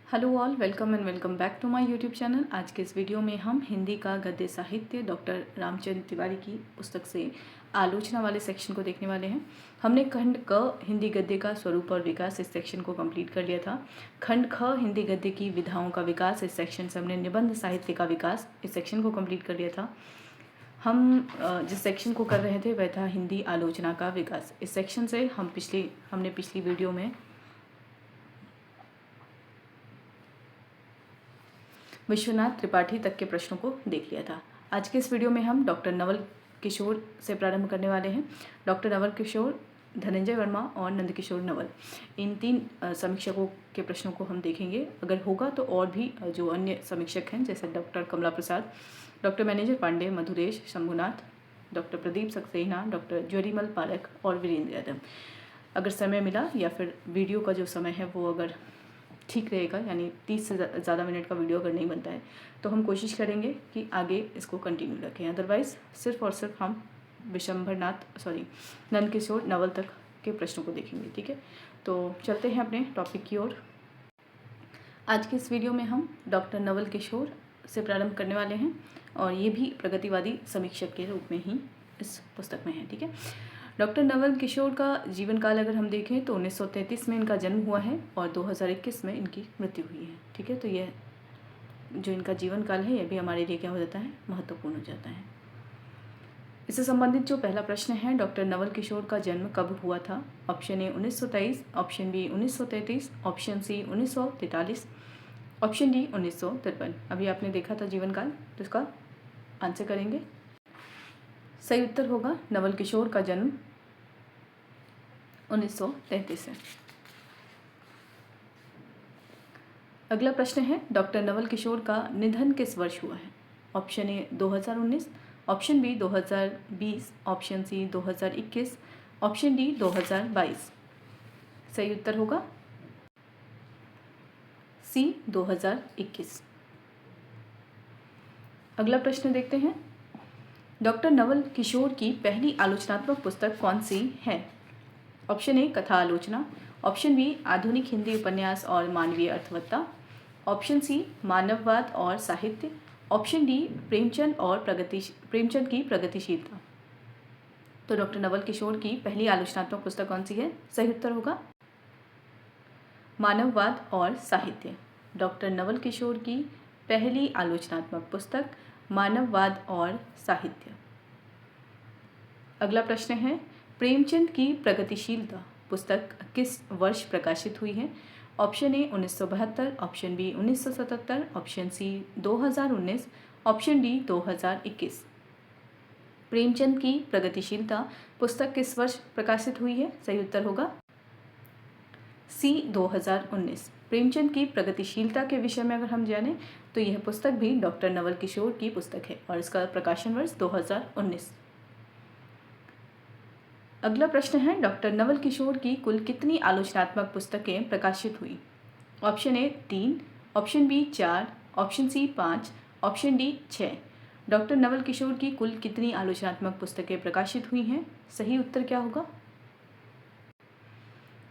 Hello all, welcome and welcome back to my YouTube channel. आज के इस video में हम हिंदी का गद्य साहित्य डॉक्टर रामचंद्र तिवारी की पुस्तक से आलोचना वाले सेक्शन को देखने वाले हैं। हमने खंड क हिंदी गद्य का स्वरूप और विकास इस सेक्शन को कंप्लीट कर लिया था। खंड ख हिंदी गद्य की विधाओं का विकास इस सेक्शन से हमने निबंध साहित्य का विकास इस सेक्शन को कंप्लीट कर लिया था। हम जिस सेक्शन को कर रहे थे वह था हिंदी आलोचना का विकास। इस सेक्शन से हमने पिछली वीडियो में विश्वनाथ त्रिपाठी तक के प्रश्नों को देख लिया था। आज के इस वीडियो में हम डॉक्टर नवल किशोर से प्रारंभ करने वाले हैं। डॉक्टर नवल किशोर, धनंजय वर्मा और नंदकिशोर नवल, इन तीन समीक्षकों के प्रश्नों को हम देखेंगे। अगर होगा तो और भी जो अन्य समीक्षक हैं जैसे doctor Kamala Prasad, doctor Manager Pandey, Madhuresh Shambhunath, doctor Pradeep Saxena, doctor Jawarimal Parakh और वीरेंद्र यादव, अगर समय मिला या फिर वीडियो का जो समय है वो अगर ठीक रहेगा, यानी 30 से ज़्यादा मिनट का वीडियो अगर नहीं बनता है तो हम कोशिश करेंगे कि आगे इसको कंटिन्यू रखें। अदरवाइज़ सिर्फ और सिर्फ हम नंदकिशोर नवल तक के प्रश्नों को देखेंगे। ठीक है, तो चलते हैं अपने टॉपिक की ओर। आज के इस वीडियो में हम डॉक्टर नवल किशोर से प्रारंभ करने वाले हैं और ये भी प्रगतिवादी समीक्षक के रूप में ही इस पुस्तक में है। ठीक है, डॉक्टर नवल किशोर का जीवन काल अगर हम देखें तो 1933 में इनका जन्म हुआ है और 2021 में इनकी मृत्यु हुई है। ठीक है, तो यह जो इनका जीवन काल है यह भी हमारे लिए क्या हो जाता है, महत्वपूर्ण हो जाता है। इससे संबंधित जो पहला प्रश्न है, डॉक्टर नवल किशोर का जन्म कब हुआ था? Option A 1923, option B 1933, option C 1943, option D 1953। अभी आपने देखा था जीवन काल, तो इसका आंसर करेंगे। सही उत्तर होगा नवल किशोर का जन्म 1933 है। अगला प्रश्न है, डॉक्टर नवल किशोर का निधन किस वर्ष हुआ है? Option A 2019, option B 2020, option C 2021, option D 2022। सही उत्तर होगा सी 2021। अगला प्रश्न देखते हैं, डॉक्टर नवल किशोर की पहली आलोचनात्मक पुस्तक कौन सी है? ऑप्शन ए कथा आलोचना, ऑप्शन बी आधुनिक हिंदी उपन्यास और मानवीय अर्थवत्ता, ऑप्शन सी मानववाद और साहित्य, ऑप्शन डी प्रेमचंद की प्रगतिशीलता। तो डॉक्टर नवल किशोर की पहली आलोचनात्मक पुस्तक कौन सी है? सही उत्तर होगा मानववाद और साहित्य। डॉक्टर नवल किशोर की पहली आलोचनात्मक पुस्तक मानववाद और साहित्य। अगला प्रश्न है, प्रेमचंद की प्रगतिशीलता पुस्तक किस वर्ष प्रकाशित हुई है? Option A 1972, option B 1977, option C 2019, option D 2021। Premchand की प्रगतिशीलता पुस्तक किस वर्ष प्रकाशित हुई है? सही उत्तर होगा सी 2019। प्रेमचंद की प्रगतिशीलता के विषय में अगर हम जानें तो यह पुस्तक भी डॉक्टर नवल किशोर की पुस्तक है और इसका प्रकाशन वर्ष 2019। अगला प्रश्न है, डॉक्टर नवल किशोर की कुल कितनी आलोचनात्मक पुस्तकें प्रकाशित हुई? Option A 3, option B 4, option C 5, option D 6। Doctor Naval Kishore की कुल कितनी आलोचनात्मक पुस्तकें प्रकाशित हुई हैं? सही उत्तर क्या होगा?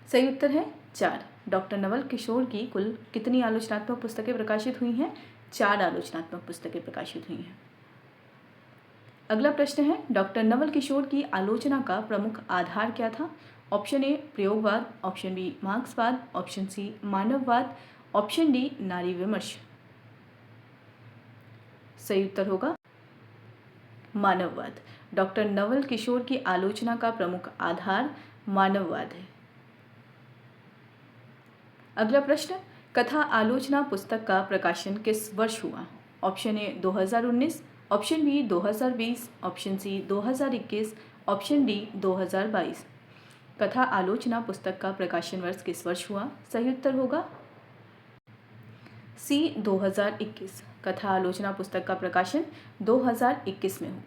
सही उत्तर है 4। डॉक्टर नवल किशोर की कुल कितनी आलोचनात्मक पुस्तकें प्रकाशित हुई हैं? 4 आलोचनात्मक पुस्तकें प्रकाशित हुई हैं। अगला प्रश्न है, डॉक्टर नवल किशोर की आलोचना का प्रमुख आधार क्या था? ऑप्शन ए प्रयोगवाद, ऑप्शन बी मार्क्सवाद, ऑप्शन सी मानववाद, ऑप्शन डी नारी विमर्श। सही उत्तर होगा मानववाद। डॉक्टर नवल किशोर की आलोचना का प्रमुख आधार मानववाद है। अगला प्रश्न, कथा आलोचना पुस्तक का प्रकाशन किस वर्ष हुआ? Option A 2019, option B 2020, option C 2021, option D 2022। कथा आलोचना पुस्तक का प्रकाशन वर्ष किस वर्ष हुआ? सही उत्तर होगा सी 2021। कथा आलोचना पुस्तक का प्रकाशन 2021 में हुआ।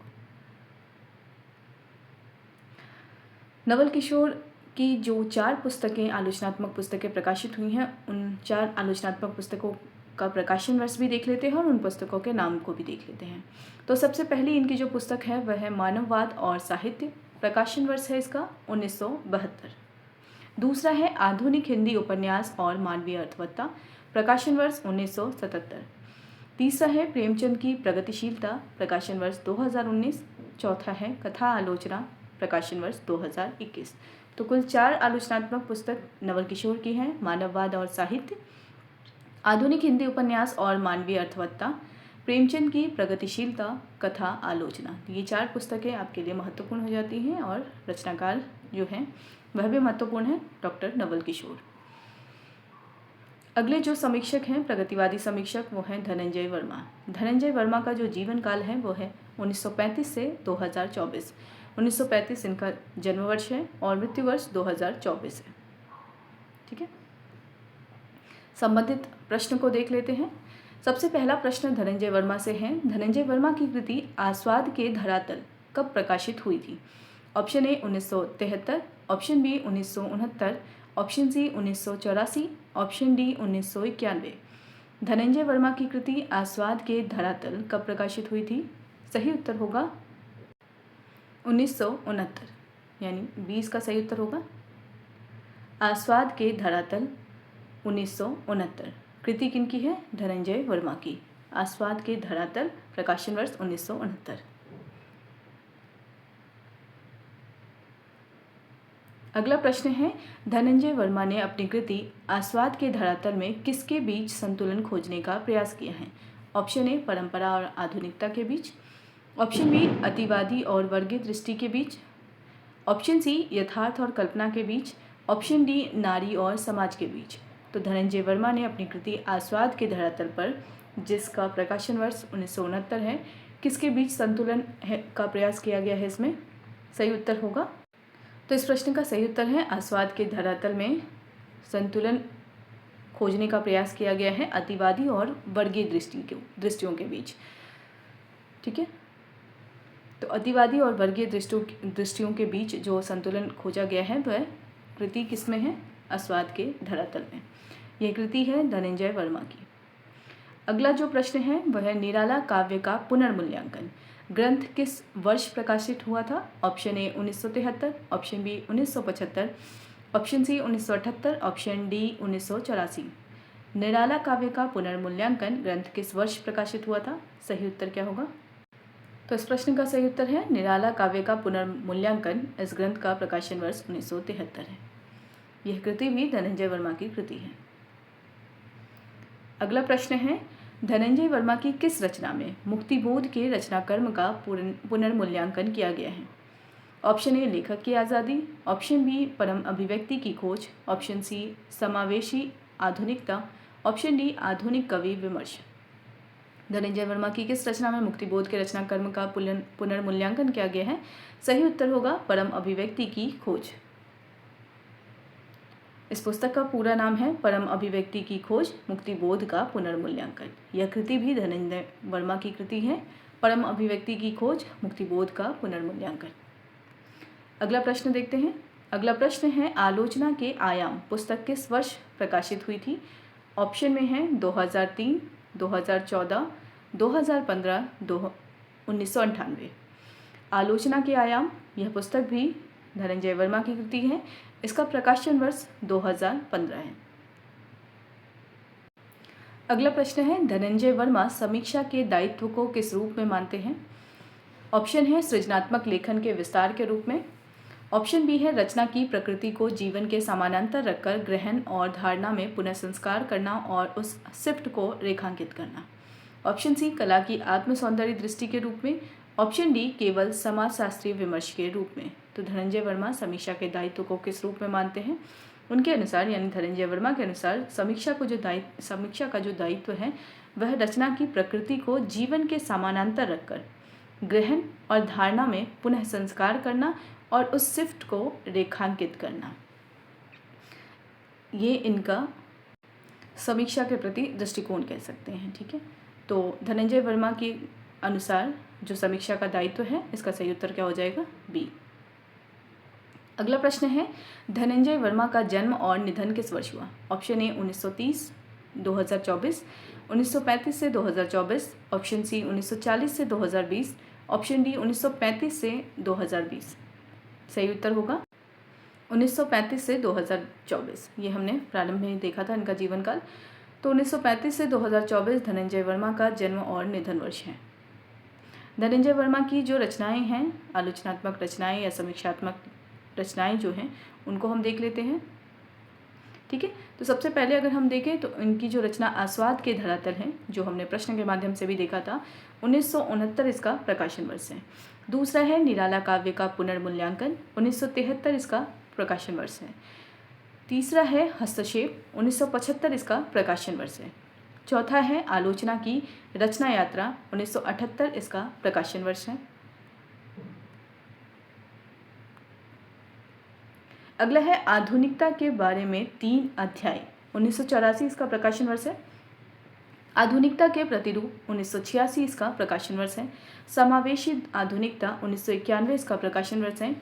नवल किशोर की जो 4 पुस्तकें आलोचनात्मक पुस्तकें प्रकाशित हुई हैं, उन 4 आलोचनात्मक पुस्तकों का प्रकाशन वर्ष भी देख लेते हैं और उन पुस्तकों के नाम को भी देख लेते हैं। तो सबसे पहली इनकी जो पुस्तक है वह है मानववाद और साहित्य। प्रकाशन वर्ष है इसका 1972। दूसरा है आधुनिक हिंदी उपन्यास और मानवीय अर्थवत्ता। प्रकाशन वर्ष 1977। तीसरा है प्रेमचंद की प्रगतिशीलता, प्रकाशन वर्ष 2019। चौथा है कथा आलोचना, प्रकाशन वर्ष 2021। तो कुल 4 आलोचनात्मक पुस्तक नवल किशोर की हैं। मानववाद और साहित्य, आधुनिक हिंदी उपन्यास और मानवीय अर्थवत्ता, प्रेमचंद की प्रगतिशीलता, कथा आलोचना। ये 4 पुस्तकें आपके लिए महत्वपूर्ण हो जाती हैं और रचनाकार जो हैं वह भी महत्वपूर्ण है, डॉक्टर नवल किशोर। अगले जो समीक्षक हैं, प्रगतिवादी समीक्षक, वो हैं धनंजय वर्मा। धनंजय वर्मा का जो जीवन काल है वो है 1935 से 2024। 1935 इनका जन्म वर्ष है और मृत्यु वर्ष 2024 है। ठीक है, संबंधित प्रश्न को देख लेते हैं। सबसे पहला प्रश्न धनंजय वर्मा से है, धनंजय वर्मा की कृति आस्वाद के धरातल कब प्रकाशित हुई थी? Option A 1973, option B 1969, option C 1984, option D 1991। Dhananjay Verma की कृति आस्वाद के धरातल कब प्रकाशित हुई थी? सही उत्तर होगा 1969, यानी 20 का सही उत्तर होगा आस्वाद के धरातल 1969। कृति किनकी है? धनंजय वर्मा की। आस्वाद के धरातल, प्रकाशन वर्ष 1969। अगला प्रश्न है, धनंजय वर्मा ने अपनी कृति आस्वाद के धरातल में किसके बीच संतुलन खोजने का प्रयास किया है? ऑप्शन ए परंपरा और आधुनिकता के बीच, ऑप्शन बी अतिवादी और वर्गीय दृष्टि के बीच, ऑप्शन सी यथार्थ और कल्पना के बीच, ऑप्शन डी नारी और समाज के बीच। तो धनंजय वर्मा ने अपनी कृति आस्वाद के धरातल पर, जिसका प्रकाशन वर्ष 1969 है, किसके बीच संतुलन का प्रयास किया गया है? इसमें सही उत्तर होगा, तो इस प्रश्न का सही उत्तर है आस्वाद के धरातल में संतुलन खोजने का प्रयास किया गया है अतिवादी और वर्गीय दृष्टियों के बीच। ठीक है, तो अतिवादी और वर्गीय दृष्टियों के बीच जो संतुलन खोजा गया है वह कृति किसमें है? आस्वाद के धरातल में। यह कृति है धनंजय वर्मा की। अगला जो प्रश्न है वह है निराला काव्य का पुनर्मूल्यांकन ग्रंथ किस वर्ष प्रकाशित हुआ था? Option A 1973, option B 1975, option C 1978, option D 1984। Nirala काव्य का पुनर्मूल्यांकन ग्रंथ किस वर्ष प्रकाशित हुआ था? सही उत्तर क्या होगा? तो इस प्रश्न का सही उत्तर है निराला काव्य का पुनर्मूल्यांकन। इस ग्रंथ का प्रकाशन वर्ष 1973 है। यह कृति भी धनंजय वर्मा की कृति है। अगला प्रश्न है, धनंजय वर्मा की किस रचना में मुक्तिबोध के रचना कर्म का पुनर्मूल्यांकन किया गया है? ऑप्शन ए लेखक की आज़ादी, ऑप्शन बी परम अभिव्यक्ति की खोज, ऑप्शन सी समावेशी आधुनिकता, ऑप्शन डी आधुनिक कवि विमर्श। धनंजय वर्मा की किस रचना में मुक्तिबोध के रचना कर्म का पुनर्मूल्यांकन किया गया है? सही उत्तर होगा परम अभिव्यक्ति की खोज। इस पुस्तक का पूरा नाम है परम अभिव्यक्ति की खोज, मुक्तिबोध का पुनर्मूल्यांकन। यह कृति भी धनंजय वर्मा की कृति है, परम अभिव्यक्ति की खोज, मुक्तिबोध का पुनर्मूल्यांकन। अगला प्रश्न देखते हैं। अगला प्रश्न है, आलोचना के आयाम पुस्तक किस वर्ष प्रकाशित हुई थी? ऑप्शन में है 2003, 2014, 2015, 1998। आलोचना के आयाम, यह पुस्तक भी धनंजय वर्मा की कृति है। इसका प्रकाशन वर्ष 2015 है। अगला प्रश्न है, धनंजय वर्मा समीक्षा के दायित्व को किस रूप में मानते हैं? ऑप्शन है सृजनात्मक लेखन के विस्तार के रूप में, ऑप्शन बी है रचना की प्रकृति को जीवन के समानांतर रखकर ग्रहण और धारणा में पुनः संस्कार करना और उस शिफ्ट को रेखांकित करना, ऑप्शन सी कला की आत्म सौंदर्य दृष्टि के रूप में, ऑप्शन डी केवल समाजशास्त्रीय विमर्श के रूप में। तो धनंजय वर्मा समीक्षा के दायित्व को किस रूप में मानते हैं? उनके अनुसार, यानी धनंजय वर्मा के अनुसार, समीक्षा का जो दायित्व है वह रचना की प्रकृति को जीवन के समानांतर रखकर ग्रहण और धारणा में पुनः संस्कार करना और उस शिफ्ट को रेखांकित करना, ये इनका समीक्षा के प्रति दृष्टिकोण कह सकते हैं। ठीक है, तो धनंजय वर्मा के अनुसार जो समीक्षा का दायित्व है, इसका सही उत्तर क्या हो जाएगा? बी। अगला प्रश्न है, धनंजय वर्मा का जन्म और निधन किस वर्ष हुआ? ऑप्शन ए 1930, 2024, 1935 से 2024, ऑप्शन सी 1940 से 2020, ऑप्शन डी 1935 से 2020। सही उत्तर होगा 1935 से 2024। ये हमने प्रारंभ में देखा था इनका जीवन काल। तो 1935 से 2024 धनंजय वर्मा का जन्म और निधन वर्ष है। धनंजय वर्मा की जो रचनाएं हैं, आलोचनात्मक रचनाएं या समीक्षात्मक रचनाएं जो हैं, उनको हम देख लेते हैं। ठीक है, तो सबसे पहले अगर हम देखें तो इनकी जो रचना आस्वाद के धरातल है, जो हमने प्रश्न के माध्यम से भी देखा था, 1969 इसका प्रकाशन वर्ष है। दूसरा है निराला काव्य का पुनर्मूल्यांकन, 1973 इसका प्रकाशन वर्ष है। तीसरा है हस्तक्षेप, 1975 इसका प्रकाशन वर्ष है। चौथा है आलोचना की रचना यात्रा, 1978 इसका प्रकाशन वर्ष है। अगला है आधुनिकता के बारे में 3 अध्याय, 1984 इसका प्रकाशन वर्ष है। आधुनिकता के प्रतिरूप, 1986 इसका प्रकाशन वर्ष है। समावेशी आधुनिकता, 1991 इसका प्रकाशन वर्ष है।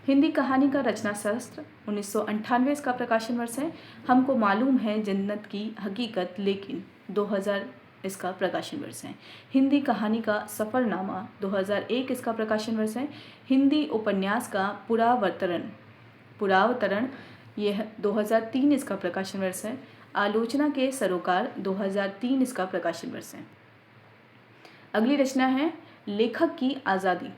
हिंदी कहानी का रचना शास्त्र, 1998 इसका प्रकाशन वर्ष है। हमको मालूम है जन्नत की हकीकत लेकिन, 2000 इसका प्रकाशन वर्ष है। हिंदी कहानी का सफ़रनामा, 2001 इसका प्रकाशन वर्ष है। हिंदी उपन्यास का पुरावतरण यह 2003 इसका प्रकाशन वर्ष है। आलोचना के सरोकार, 2003 इसका प्रकाशन वर्ष है। अगली रचना है लेखक की आज़ादी।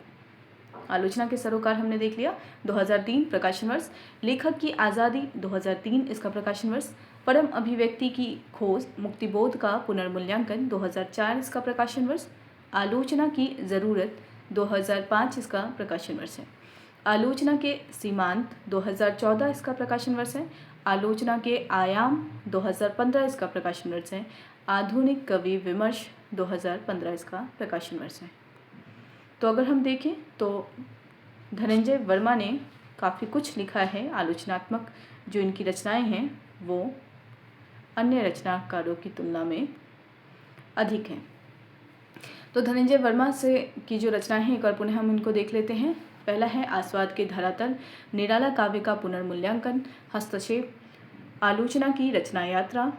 आलोचना के सरोकार हमने देख लिया, 2003 प्रकाशन वर्ष। लेखक की आज़ादी, 2003 इसका प्रकाशन वर्ष। परम अभिव्यक्ति की खोज, मुक्तिबोध का पुनर्मूल्यांकन, 2004 इसका प्रकाशन वर्ष। आलोचना की ज़रूरत, 2005 इसका प्रकाशन वर्ष है। आलोचना के सीमांत, 2014 इसका प्रकाशन वर्ष है। आलोचना के आयाम, 2015 इसका प्रकाशन वर्ष है। आधुनिक कवि विमर्श, 2015 इसका प्रकाशन वर्ष है। तो अगर हम देखें तो धनंजय वर्मा ने काफ़ी कुछ लिखा है। आलोचनात्मक जो इनकी रचनाएं हैं वो अन्य रचनाकारों की तुलना में अधिक हैं। तो धनंजय वर्मा से की जो रचनाएं हैं, एक बार पुनः हम इनको देख लेते हैं। पहला है आस्वाद के धरातल, निराला काव्य का पुनर्मूल्यांकन, हस्तक्षेप, आलोचना की रचना यात्रा,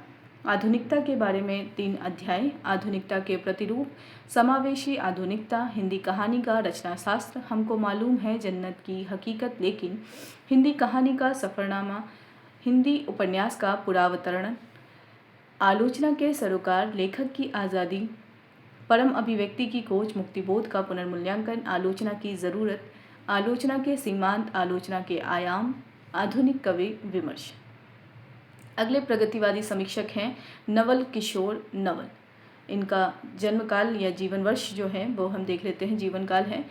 आधुनिकता के बारे में 3 अध्याय, आधुनिकता के प्रतिरूप, समावेशी आधुनिकता, हिंदी कहानी का रचना शास्त्र, हमको मालूम है जन्नत की हकीकत लेकिन, हिंदी कहानी का सफ़रनामा, हिंदी उपन्यास का पुरावतरण, आलोचना के सरोकार, लेखक की आज़ादी, परम अभिव्यक्ति की खोज, मुक्तिबोध का पुनर्मूल्यांकन, आलोचना की ज़रूरत, आलोचना के सीमांत, आलोचना के आयाम, आधुनिक कवि विमर्श। अगले प्रगतिवादी समीक्षक हैं नवल किशोर नवल। इनका जन्मकाल या जीवन वर्ष जो है वो हम देख लेते हैं। जीवन काल है,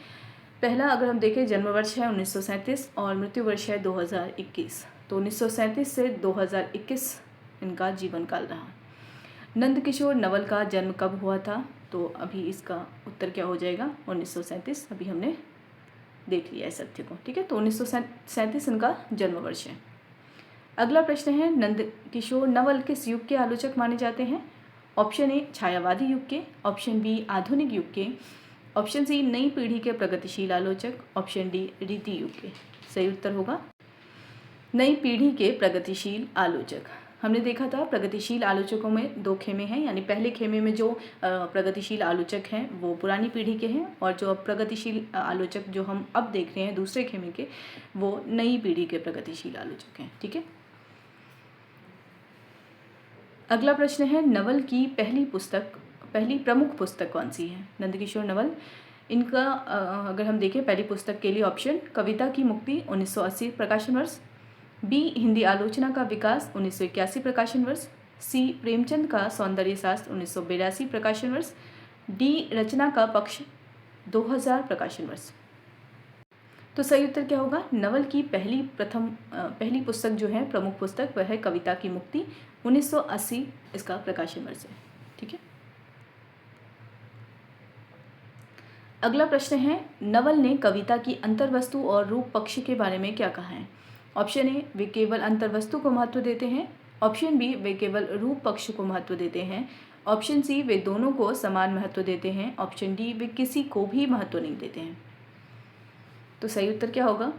पहला अगर हम देखें जन्म वर्ष है 1937 और मृत्यु वर्ष है 2021। तो 1937 से 2021 इनका जीवन काल रहा। नंद किशोर नवल का जन्म कब हुआ था? तो अभी इसका उत्तर क्या हो जाएगा? 1937। अभी हमने देख लिया इस तथ्य को, ठीक है। तो 1937 इनका जन्म वर्ष है। अगला प्रश्न है नंद किशोर नवल किस युग के आलोचक माने जाते हैं? ऑप्शन ए छायावादी युग के, ऑप्शन बी आधुनिक युग के, ऑप्शन सी नई पीढ़ी के प्रगतिशील आलोचक, ऑप्शन डी रीति युग के। सही उत्तर होगा नई पीढ़ी के प्रगतिशील आलोचक। हमने देखा था प्रगतिशील आलोचकों में 2 खेमे हैं, यानी पहले खेमे में जो प्रगतिशील आलोचक हैं वो पुरानी पीढ़ी के हैं, और जो प्रगतिशील आलोचक जो हम अब देख रहे हैं दूसरे खेमे के, वो नई पीढ़ी के प्रगतिशील आलोचक हैं, ठीक है। अगला प्रश्न है नवल की पहली प्रमुख पुस्तक कौन सी है? नंदकिशोर नवल, इनका अगर हम देखें पहली पुस्तक के लिए ऑप्शन कविता की मुक्ति 1980 प्रकाशन वर्ष, बी हिंदी आलोचना का विकास 1981 प्रकाशन वर्ष, सी प्रेमचंद का सौंदर्य शास्त्र 1982 प्रकाशन वर्ष, डी रचना का पक्ष 2000 प्रकाशन वर्ष। तो सही उत्तर क्या होगा? नवल की पहली पुस्तक जो है प्रमुख पुस्तक वह है कविता की मुक्ति, 1980 इसका प्रकाशन वर्ष है, ठीक है। अगला प्रश्न है नवल ने कविता की अंतर्वस्तु और रूप पक्ष के बारे में क्या कहा है? ऑप्शन ए वे केवल अंतर्वस्तु को महत्व देते हैं, ऑप्शन बी वे केवल रूप पक्ष को महत्व देते हैं, ऑप्शन सी वे दोनों को समान महत्व देते हैं, ऑप्शन डी वे किसी को भी महत्व नहीं देते हैं। तो सही उत्तर क्या होगा?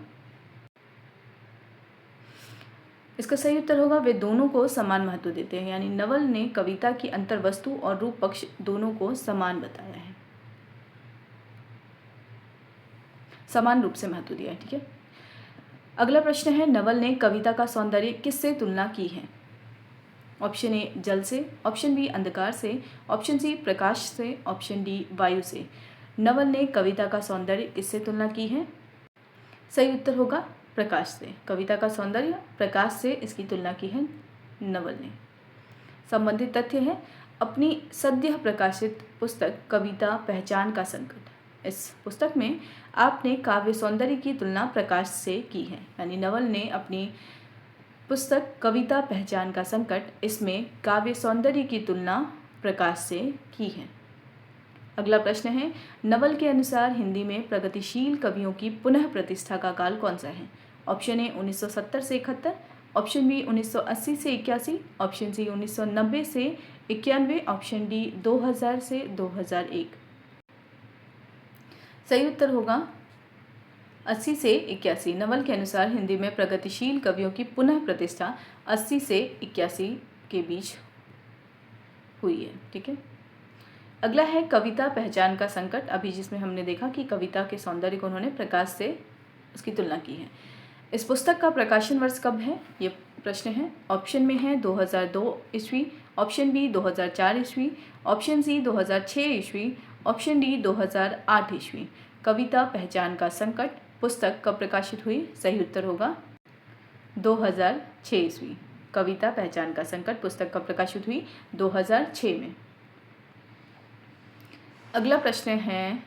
इसका सही उत्तर होगा वे दोनों को समान महत्व देते हैं, यानी नवल ने कविता की अंतर्वस्तु और रूप पक्ष दोनों को समान बताया है, समान रूप से महत्व दिया है, ठीक है। अगला प्रश्न है नवल ने कविता का सौंदर्य किससे तुलना की है? ऑप्शन ए जल से, ऑप्शन बी अंधकार से, ऑप्शन सी प्रकाश से, ऑप्शन डी वायु से। नवल ने कविता का सौंदर्य किससे तुलना की है? सही उत्तर होगा प्रकाश से। कविता का सौंदर्य प्रकाश से इसकी तुलना की है नवल ने। संबंधित तथ्य है, अपनी सद्य प्रकाशित पुस्तक कविता पहचान का संकट, इस पुस्तक में आपने काव्य सौंदर्य की तुलना प्रकाश से की है। यानी नवल ने अपनी पुस्तक कविता पहचान का संकट, इसमें काव्य सौंदर्य की तुलना प्रकाश से की है। अगला प्रश्न है, नवल के अनुसार हिंदी में प्रगतिशील कवियों की पुनः प्रतिष्ठा का काल कौन सा है? ऑप्शन ए 1970 से 71, ऑप्शन बी 1980 से 81, ऑप्शन सी 1990 से 91, ऑप्शन डी 2000 से 2001। सही उत्तर होगा 80 से 81। नवल के अनुसार हिंदी में प्रगतिशील कवियों की पुनः प्रतिष्ठा 80 से 81 के बीच हुई है। ठीक है, अगला है कविता पहचान का संकट। अभी जिसमें हमने देखा कि कविता के सौंदर्य को उन्होंने प्रकाश से उसकी तुलना की है। इस पुस्तक का प्रकाशन वर्ष कब है, ये प्रश्न है। ऑप्शन में है 2002 ईस्वी, ऑप्शन बी 2004 ईस्वी, ऑप्शन सी 2006 ईस्वी, ऑप्शन डी 2008 ईस्वी। कविता पहचान का संकट पुस्तक कब प्रकाशित हुई? सही उत्तर होगा 2006 ईस्वी। कविता पहचान का संकट पुस्तक कब प्रकाशित हुई? 2006 में। अगला प्रश्न है,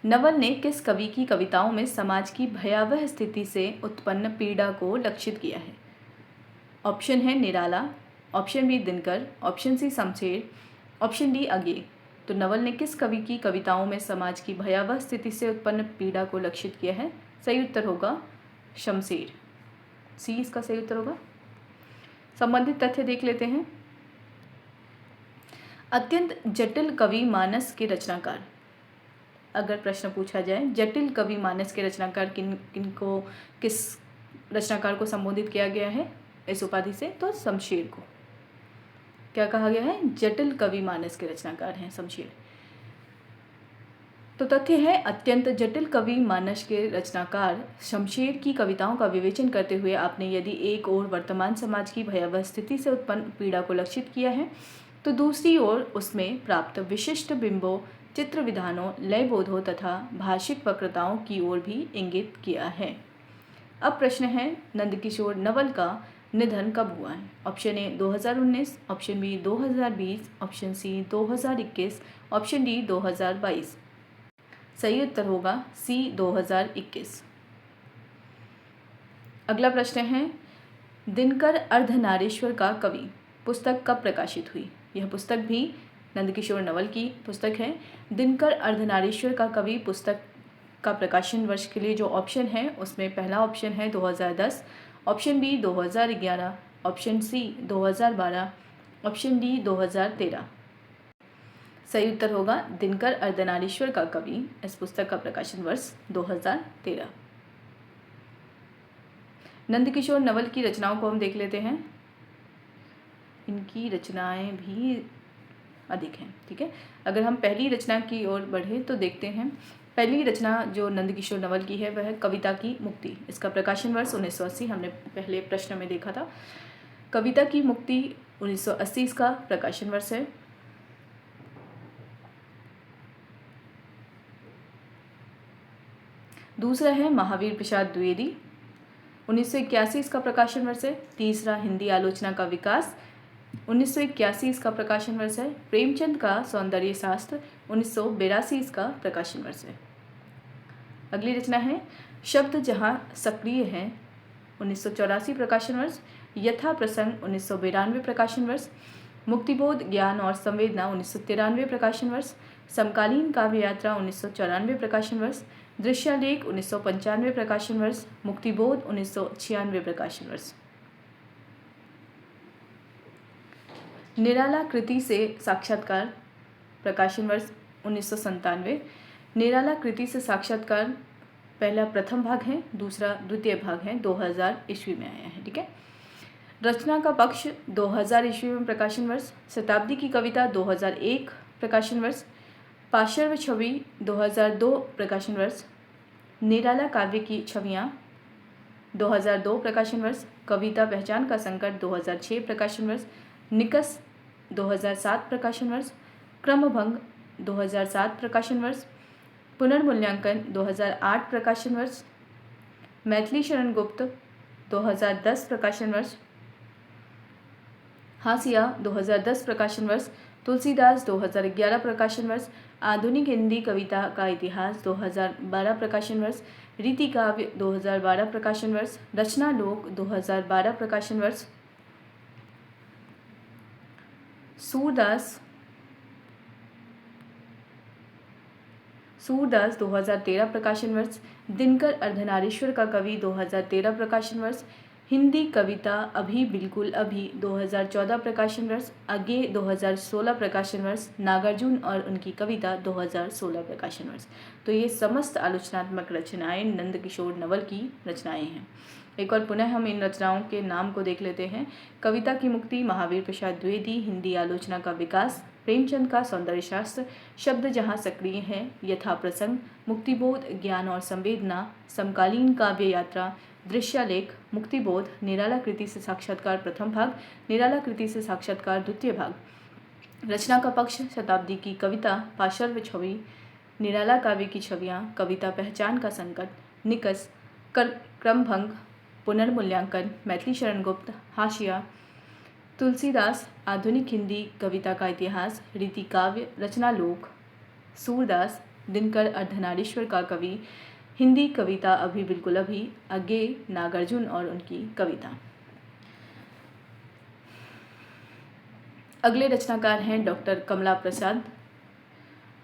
नवल ने किस कवि की कविताओं में समाज की भयावह स्थिति से उत्पन्न पीड़ा को लक्षित किया है? ऑप्शन है Nirala, option B Dinkar, option C Shamsher, option D Agyeya. तो नवल ने किस कवि की कविताओं में समाज की भयावह स्थिति से उत्पन्न पीड़ा को लक्षित किया है? सही उत्तर होगा शमशेर, सी इसका सही उत्तर होगा। संबंधित तथ्य देख लेते हैं। अत्यंत जटिल कवि मानस के रचनाकार, अगर प्रश्न पूछा जाए जटिल कवि मानस के रचनाकार किस रचनाकार को संबोधित किया गया है इस उपाधि से? तो शमशेर को क्या कहा गया है? जटिल कवि मानस के रचनाकार हैं शमशेर। तो तथ्य है, अत्यंत जटिल कवि मानस के रचनाकार शमशेर की कविताओं का विवेचन करते हुए आपने यदि एक ओर वर्तमान समाज की भयावह स्थिति से उत्पन्न पीड़ा को लक्षित किया है, तो दूसरी ओर उसमें प्राप्त विशिष्ट बिंबों, चित्र विधानों, लयबोधों तथा भाषिक वक्रताओं की ओर भी इंगित किया है। अब प्रश्न है, नंदकिशोर नवल का निधन कब हुआ है? Option A 2019, option B 2020, option C 2021, option D 2022। सही उत्तर होगा सी 2021। अगला प्रश्न है, दिनकर अर्धनारीश्वर का कवि पुस्तक कब प्रकाशित हुई? यह पुस्तक भी नंदकिशोर नवल की पुस्तक है। दिनकर अर्धनारीश्वर का कवि पुस्तक का प्रकाशन वर्ष के लिए जो ऑप्शन है उसमें पहला ऑप्शन है 2010, option B 2011, option C 2012, option D 2013। सही उत्तर होगा दिनकर अर्धनारीश्वर का कवि, इस पुस्तक का प्रकाशन वर्ष 2013। नंदकिशोर नवल की रचनाओं को हम देख लेते हैं। इनकी रचनाएं भी अधिक हैं। ठीक है, अगर हम पहली रचना की ओर बढ़े तो देखते हैं। पहली रचना जो नंदकिशोर नवल की है वह है कविता की मुक्ति। इसका प्रकाशन वर्ष 1980 हमने पहले प्रश्न में देखा था। कविता की मुक्ति 1980 इसका प्रकाशन वर्ष है। दूसरा है महावीर प्रसाद द्विवेदी, 1981 इसका प्रकाशन वर्ष है। तीसरा हिंदी आलोचना का विकास, 1981 इसका प्रकाशन वर्ष है। प्रेमचंद का सौंदर्य शास्त्र, 1982 इसका प्रकाशन वर्ष है। अगली रचना है शब्द जहाँ सक्रिय है, 1984 प्रकाशन वर्ष। यथा प्रसंग 1992 प्रकाशन वर्ष। मुक्तिबोध ज्ञान और संवेदना 1993 प्रकाशन वर्ष। समकालीन काव्य यात्रा 1994 प्रकाशन वर्ष। दृश्यालेख 1995 प्रकाशन वर्ष। मुक्तिबोध 1996 प्रकाशन वर्ष। निराला कृति से साक्षात्कार, प्रकाशन वर्ष 1997। निराला कृति से साक्षात्कार पहला प्रथम भाग है, दूसरा द्वितीय भाग है, 2000 ईस्वी में आया है। ठीक है, रचना का पक्ष 2000 ईस्वी में प्रकाशन वर्ष। शताब्दी की कविता 2001 प्रकाशन वर्ष। पार्श्व छवि 2002 प्रकाशन वर्ष। निराला काव्य की छवियाँ 2002 प्रकाशन वर्ष। कविता पहचान का संकट 2006 प्रकाशन वर्ष। निकस 2007 प्रकाशन वर्ष, क्रमभंग 2007 प्रकाशन वर्ष, पुनर्मूल्यांकन 2008 प्रकाशन वर्ष, मैथिली शरण गुप्त 2010 प्रकाशन वर्ष, हाशिया 2010 प्रकाशन वर्ष, तुलसीदास 2011 प्रकाशन वर्ष, आधुनिक हिंदी कविता का इतिहास 2012 प्रकाशन वर्ष, रीति काव्य 2012 प्रकाशन वर्ष, रचना लोक 2012 प्रकाशन वर्ष, सूरदास 2013 प्रकाशन वर्ष, दिनकर अर्धनारीश्वर का कवि 2013 प्रकाशन वर्ष, हिंदी कविता अभी बिल्कुल अभी 2014 प्रकाशन वर्ष, आगे 2016 प्रकाशन वर्ष, नागार्जुन और उनकी कविता 2016 प्रकाशन वर्ष। तो ये समस्त आलोचनात्मक रचनाएं नंदकिशोर नवल की रचनाएं हैं। एक और पुनः हम इन रचनाओं के नाम को देख लेते हैं। कविता की मुक्ति महावीर प्रसाद द्विवेदी, हिंदी आलोचना का विकास प्रेमचंद का सौंदर्य शास्त्र, शब्द जहाँ सक्रिय हैं, यथा प्रसंग, मुक्तिबोध, ज्ञान और संवेदना, समकालीन काव्य यात्रा, दृश्यालेख, मुक्तिबोध, निराला कृति से साक्षात्कार प्रथम भाग, निराला कृति से साक्षात्कार द्वितीय भाग, रचना का पक्ष, शताब्दी की कविता, पार्श्व छवि, निराला काव्य की छवियाँ, कविता पहचान का संकट, निकस, क्रमभंग, पुनर्मूल्यांकन, मैथिली शरण गुप्त, हाशिया, तुलसीदास, आधुनिक हिंदी कविता का इतिहास, रीति काव्य, रचना लोक, सूरदास, दिनकर अर्धनारीश्वर का कवि, हिंदी कविता अभी बिल्कुल अभी, आगे नागार्जुन और उनकी कविता। अगले रचनाकार हैं डॉक्टर कमला प्रसाद।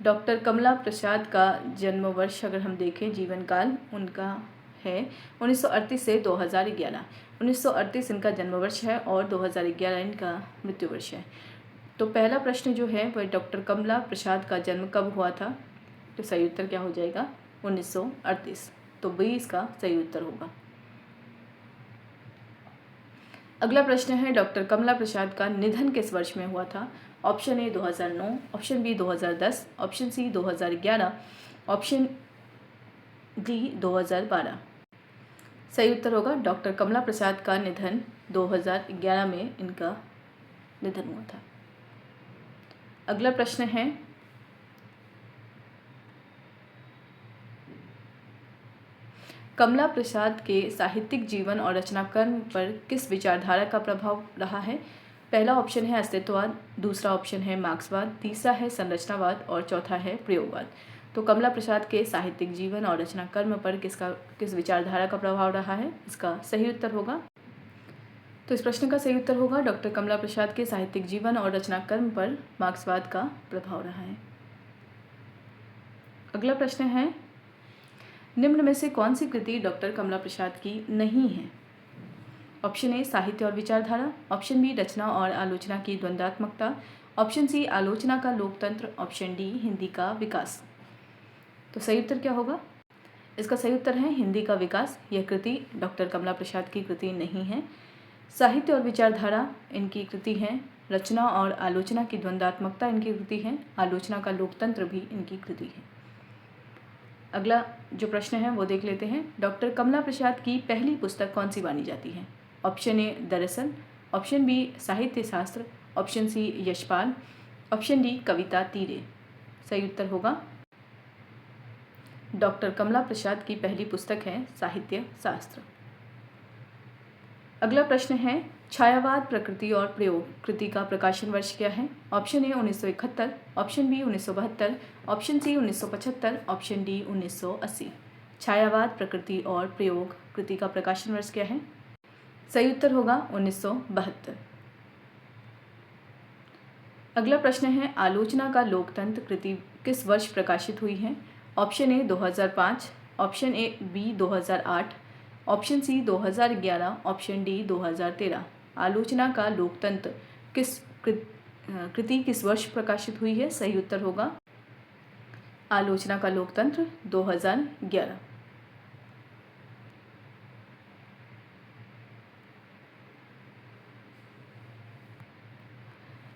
डॉक्टर कमला प्रसाद का जन्म वर्ष अगर हम देखें, जीवन काल उनका है 1938 से 2011। 1938 इनका जन्म वर्ष है और 2011 इनका मृत्यु वर्ष है। तो पहला प्रश्न जो है वह डॉक्टर कमला प्रसाद का जन्म कब हुआ था, तो सही उत्तर क्या हो जाएगा 1938। तो बी इसका सही उत्तर होगा। अगला प्रश्न है डॉक्टर कमला प्रसाद का निधन किस वर्ष में हुआ था। Option A 2009, option B 2010, option C 2011, option D 2012। सही उत्तर होगा डॉक्टर कमला प्रसाद का निधन 2011 में इनका निधन हुआ था। अगला प्रश्न है कमला प्रसाद के साहित्यिक जीवन और रचनाकर्म पर किस विचारधारा का प्रभाव रहा है। पहला ऑप्शन है अस्तित्ववाद, दूसरा ऑप्शन है मार्क्सवाद, तीसरा है संरचनावाद और चौथा है प्रयोगवाद। तो कमला प्रसाद के साहित्यिक जीवन और रचनाकर्म पर किस विचारधारा का प्रभाव रहा है, इसका सही उत्तर होगा। तो इस प्रश्न का सही उत्तर होगा डॉक्टर कमला प्रसाद के साहित्यिक जीवन और रचनाकर्म पर मार्क्सवाद का प्रभाव रहा है। अगला प्रश्न है निम्न में से कौन सी कृति डॉक्टर कमला प्रसाद की नहीं है। ऑप्शन ए साहित्य और विचारधारा, ऑप्शन बी रचना और आलोचना की द्वंद्वात्मकता, ऑप्शन सी आलोचना का लोकतंत्र, ऑप्शन डी हिंदी का विकास। तो सही उत्तर क्या होगा, इसका सही उत्तर है हिंदी का विकास। यह कृति डॉक्टर कमला प्रसाद की कृति नहीं है। साहित्य और विचारधारा इनकी कृति है, रचना और आलोचना की द्वंद्वात्मकता इनकी कृति है, आलोचना का लोकतंत्र भी इनकी कृति है। अगला जो प्रश्न है वो देख लेते हैं। डॉक्टर कमला प्रसाद की पहली पुस्तक कौन सी मानी जाती है। ऑप्शन ए दरअसल, option B Sahitya Shastra, option C Yashpal, option D Kavita Teere. सही उत्तर होगा डॉक्टर कमला प्रसाद की पहली पुस्तक है साहित्य शास्त्र। अगला प्रश्न है छायावाद प्रकृति और प्रयोग कृति का प्रकाशन वर्ष क्या है। Option A 1971, option B 1972, option C 1975, option D 1980। छायावाद प्रकृति और प्रयोग कृति का प्रकाशन वर्ष क्या है, सही उत्तर होगा 1972। अगला प्रश्न है आलोचना का लोकतंत्र कृति किस वर्ष प्रकाशित हुई है। Option A 2005, option A B 2008, option C 2011, option D 2013। आलोचना का लोकतंत्र कृति किस वर्ष प्रकाशित हुई है, सही उत्तर होगा आलोचना का लोकतंत्र 2011।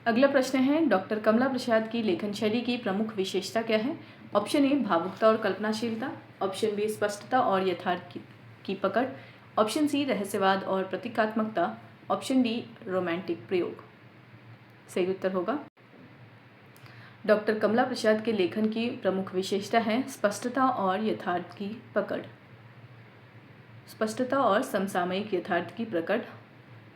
अगला प्रश्न है डॉक्टर कमला प्रसाद की लेखन शैली की प्रमुख विशेषता क्या है। ऑप्शन ए भावुकता और कल्पनाशीलता, ऑप्शन बी स्पष्टता और यथार्थ की पकड़, ऑप्शन सी रहस्यवाद और प्रतीकात्मकता, ऑप्शन डी रोमांटिक प्रयोग। सही उत्तर होगा। डॉक्टर कमला प्रसाद के लेखन की प्रमुख विशेषता है स्पष्टता और यथार्थ की पकड़। स्पष्टता और समसामयिक यथार्थ की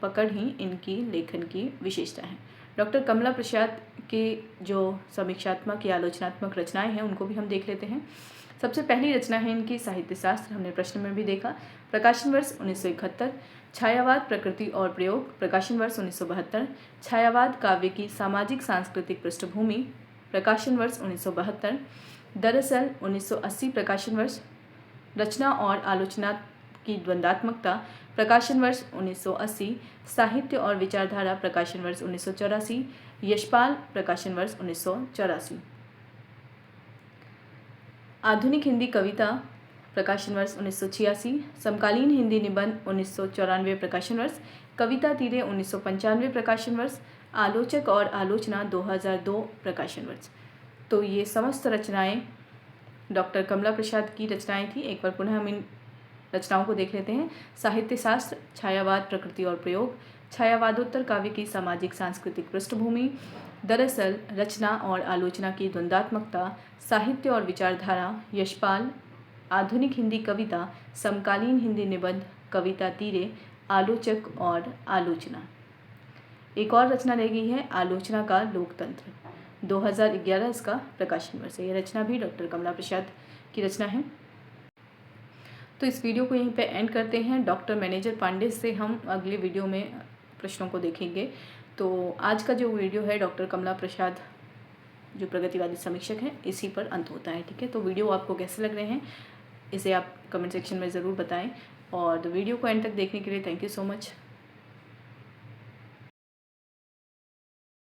पकड़ ही इनकी लेखन की विशेषता है। डॉक्टर कमला प्रसाद के जो समीक्षात्मक या आलोचनात्मक रचनाएं हैं उनको भी हम देख लेते हैं। सबसे पहली रचना है इनकी साहित्य शास्त्र, हमने प्रश्न में भी देखा। प्रकाशन वर्ष 1971। छायावाद प्रकृति और प्रयोग, प्रकाशन वर्ष 1972। छायावाद काव्य की सामाजिक सांस्कृतिक पृष्ठभूमि, प्रकाशन वर्ष 1972। दरअसल 1980। प्रकाशन वर्ष रचना और आलोचना की द्वंद्वात्मकता, प्रकाशन वर्ष 1980। साहित्य और विचारधारा, प्रकाशन वर्ष 1984। यशपाल, प्रकाशन वर्ष 1984। आधुनिक हिंदी कविता, प्रकाशन वर्ष 1986। समकालीन हिंदी निबंध 1994, प्रकाशन वर्ष। कविता तीरे 1995, प्रकाशन वर्ष। आलोचक और आलोचना 2002, प्रकाशन वर्ष। तो ये समस्त रचनाएं डॉक्टर कमला प्रसाद की रचनाएं थी। एक बार पुनः हम इन रचनाओं को देख लेते हैं। साहित्य शास्त्र, छायावाद प्रकृति और प्रयोग, छायावादोत्तर काव्य की सामाजिक सांस्कृतिक पृष्ठभूमि, दरअसल रचना और आलोचना की द्वंद्वात्मकता, साहित्य और विचारधारा, यशपाल, आधुनिक हिंदी कविता, समकालीन हिंदी निबंध, कविता तीरे, आलोचक और आलोचना। एक और रचना रह गई है आलोचना का लोकतंत्र, 2011 इसका प्रकाशन वर्ष है। यह रचना भी डॉक्टर कमला प्रसाद की रचना है। तो इस वीडियो को यहीं पे एंड करते हैं। डॉक्टर मैनेजर पांडे से हम अगले वीडियो में प्रश्नों को देखेंगे। तो आज का जो वीडियो है डॉक्टर कमला प्रसाद जो प्रगतिवादी समीक्षक हैं इसी पर अंत होता है। ठीक है, तो वीडियो आपको कैसे लग रहे हैं इसे आप कमेंट सेक्शन में ज़रूर बताएं और वीडियो को एंड तक देखने के लिए थैंक यू सो मच।